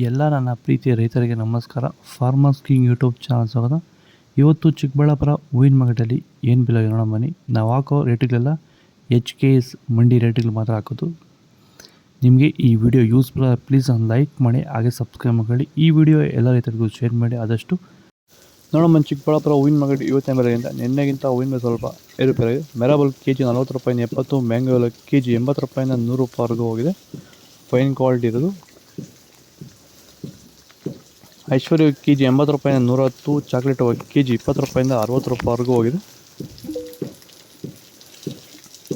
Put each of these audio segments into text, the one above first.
ಎಲ್ಲ ನನ್ನ ಪ್ರೀತಿಯ ರೈತರಿಗೆ ನಮಸ್ಕಾರ. ಫಾರ್ಮರ್ಸ್ ಕಿಂಗ್ ಯೂಟ್ಯೂಬ್ ಚಾನಲ್ ಸ್ವಾಗತ. ಇವತ್ತು ಚಿಕ್ಕಬಳ್ಳಾಪುರ ಹೂವಿನ ಮಾರ್ಕೆಟಲ್ಲಿ ಏನು ಬೆಲೆ ನೋಡೋಣ ಬನ್ನಿ. ನಾವು ಹಾಕೋ ರೇಟ್ಗಳೆಲ್ಲ HKS ಮಂಡಿ ರೇಟ್ಗಳು ಮಾತ್ರ ಹಾಕೋದು. ನಿಮಗೆ ಈ ವಿಡಿಯೋ ಯೂಸ್ಫುಲ್ ಪ್ಲೀಸ್ ಒಂದು ಲೈಕ್ ಮಾಡಿ, ಹಾಗೆ ಸಬ್ಸ್ಕ್ರೈಬ್ ಮಾಡಿ. ಈ ವಿಡಿಯೋ ಎಲ್ಲ ರೈತರಿಗೂ ಶೇರ್ ಮಾಡಿ ಆದಷ್ಟು. ನೋಡಮ್ಮ, ಚಿಕ್ಕಬಳ್ಳಾಪುರ ಹೂವಿನ ಮಾರ್ಕೆಟ್ ಇವತ್ತಿನ ಬೆಲೆಗಿಂತ ನಿನ್ನೆಗಿಂತ ಹೂವಿನ ಬೆಲೆ ಸ್ವಲ್ಪ ಏರುಪೇರಾಗಿದೆ. ಮೆರಾಬಲ್ ಕೆಜಿ 40 ರೂಪಾಯಿಂದ 70, ಮ್ಯಾಂಗೋ ಎಲ್ಲ ಕೆಜಿ 80 ರೂಪಾಯಿಂದ 100 ರೂಪಾಯಿವರೆಗೂ ಹೋಗಿದೆ. ಫೈನ್ ಕ್ವಾಲಿಟಿ ಇರೋದು. ಐಶ್ವರ್ಯ ಕೆಜಿ 80 ರೂಪಾಯಿಂದ 110, ಚಾಕ್ಲೇಟ್ ಕೆಜಿ 20 ರೂಪಾಯಿಂದ 60 ರೂಪಾಯಿವರೆಗೂ ಹೋಗಿದೆ.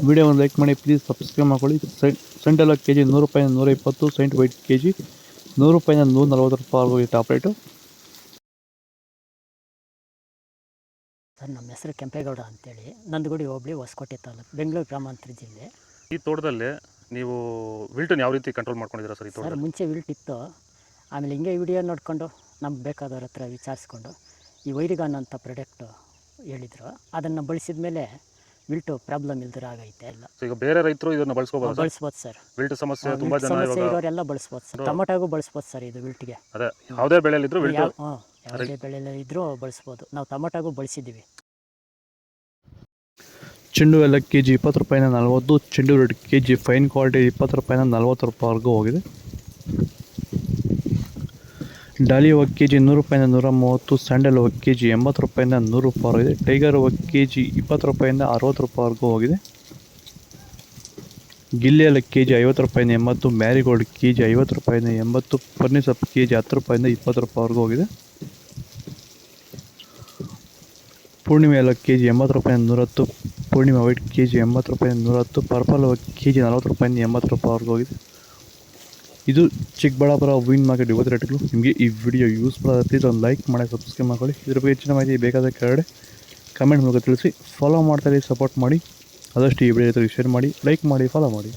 ವಿಡಿಯೋ ಒಂದು ಲೈಕ್ ಮಾಡಿ, ಪ್ಲೀಸ್ ಸಬ್ಸ್ಕ್ರೈಬ್ ಮಾಡ್ಕೊಳ್ಳಿ. ಸೆಂಟ್ ಎಲ್ಲ ಕೆಜಿ 100 ರೂಪಾಯಿಂದ 120, ಸೆಂಟ್ ವೈಟ್ ಕೆಜಿ 100 ರೂಪಾಯಿಂದ 140 ರೂಪಾಯಿವರೆಗೂ ಇದೆ ಟಾಪ್ ರೇಟು. ಸರ್, ನಮ್ಮ ಹೆಸರು ಕೆಂಪೇಗೌಡ ಅಂತೇಳಿ, ನಂದಗುಡಿ ಹೋಬಳಿ, ಹೊಸಕೋಟೆ ತಾಲೂಕು, ಬೆಂಗಳೂರು ಗ್ರಾಮಾಂತರ ಜಿಲ್ಲೆ. ಈ ತೋಟದಲ್ಲಿ ನೀವು ವಿಲ್ಟನ್ನು ಯಾವ ರೀತಿ ಕಂಟ್ರೋಲ್ ಮಾಡ್ಕೊಂಡಿದ್ದೀರಾ ಸರ್? ಈ ಸರ್, ಮುಂಚೆ ವಿಲ್ಟ್ ಇತ್ತು. ಆಮೇಲೆ ಹಿಂಗೆ ವಿಡಿಯೋ ನೋಡಿಕೊಂಡು ನಮ್ಗೆ ಬೇಕಾದವ್ರ ಹತ್ರ ವಿಚಾರಿಸ್ಕೊಂಡು ಈ ವೈರಿಗಾನ್ ಅಂತ ಪ್ರಾಡಕ್ಟು ಹೇಳಿದರು. ಅದನ್ನು ಬಳಸಿದ ಮೇಲೆ ವಿಲ್ಟು ಪ್ರಾಬ್ಲಮ್ ಇಲ್ದಿರ ಆಗೈತೆ ಎಲ್ಲ. ಈಗ ಬೇರೆ ರೈತರು ಇದನ್ನು ಬಳಸ್ಬೋದು ಸರ್. ವಿಲ್ಟ್ ಸಮಸ್ಯೆ ತುಂಬ ಜನ ಇರೋರೆಲ್ಲ ಬಳಸ್ಬೋದು ಸರ್. ಟೊಮೊಟೊಗೂ ಬಳಸ್ಬೋದು ಸರ್ ಇದು ವಿಲ್ಟ್ಗೆ. ಅದೇ ಯಾವುದೇ ಬೆಳೆಯಲ್ಲಿದ್ದರೂ ಯಾವುದೇ ಬೆಳೆಯಲ್ಲಿ ಇದ್ರೂ ಬಳಸ್ಬೋದು. ನಾವು ಟೊಮೊಟೊಗೂ ಬಳಸಿದ್ದೀವಿ. ಚೆಂಡು ಎಲ್ಲ ಕೆಜಿ 20 ರೂಪಾಯಿಂದ 40, ಚೆಂಡು ರೇಟ್ ಕೆಜಿ ಫೈನ್ ಕ್ವಾಲಿಟಿ 20 ರೂಪಾಯಿಂದ 40 ರೂಪಾಯಿವರೆಗೂ ಹೋಗಿದೆ. ಡಾಲಿ ಹೋಗಿ ಕೆಜಿ 100 ರೂಪಾಯಿಂದ 130, ಸ್ಯಾಂಡಲ್ ಹೋಗಿ ಕೆಜಿ 80 ರೂಪಾಯಿಂದ 100 ರೂಪಾಯಿವರೆಗಿದೆ. ಟೈಗರ್ ಹೋಗಿ ಕೆಜಿ 20 ರೂಪಾಯಿಂದ 60 ರೂಪಾಯಿವರೆಗೂ ಹೋಗಿದೆ. ಗಿಲ್ಲಿ ಎಲ್ಲ ಕೆಜಿ 50 ರೂಪಾಯಿಂದ 80, ಮ್ಯಾರಿಗೋಲ್ಡ್ ಕೆಜಿ 50 ರೂಪಾಯಿಂದ 80, ಪರ್ನಿಸಪ್ ಕೆಜಿ 10 ರೂಪಾಯಿಂದ 20 ರೂಪಾಯಿವರೆಗೂ ಹೋಗಿದೆ. ಪೂರ್ಣಿಮೆ ಎಲ್ಲ ಕೆಜಿ 80 ರೂಪಾಯಿಂದ 110, ಪೂರ್ಣಿಮೆ ವೈಟ್ ಕೆಜಿ 80 ರೂಪಾಯಿಂದ 110, ಪರ್ಪಲ್ ಕೆಜಿ 40 ರೂಪಾಯಿಂದ 80 ರೂಪಾಯಿವರೆಗೂ ಹೋಗಿದೆ. ಇದು ಚಿಕ್ಕಬಳ್ಳಾಪುರ ಹೂವಿನ ಮಾರ್ಕೆಟ್ ಇವತ್ತು ರೇಟ್ಗಳು. ನಿಮಗೆ ಈ ವಿಡಿಯೋ ಯೂಸ್ಫುಲ್ ಆಗುತ್ತೆ, ಒಂದು ಲೈಕ್ ಮಾಡಿ, ಸಬ್ಸ್ಕ್ರೈಬ್ ಮಾಡ್ಕೊಳ್ಳಿ. ಇದ್ರ ಬಗ್ಗೆ ಹೆಚ್ಚಿನ ಮಾಹಿತಿ ಬೇಕಾದ ಕೆಳಗಡೆ ಕಮೆಂಟ್ ಮೂಲಕ ತಿಳಿಸಿ. ಫಾಲೋ ಮಾಡ್ತಾರೆ, ಸಪೋರ್ಟ್ ಮಾಡಿ. ಆದಷ್ಟು ಈ ವಿಡಿಯೋ ಶೇರ್ ಮಾಡಿ, ಲೈಕ್ ಮಾಡಿ, ಫಾಲೋ ಮಾಡಿ.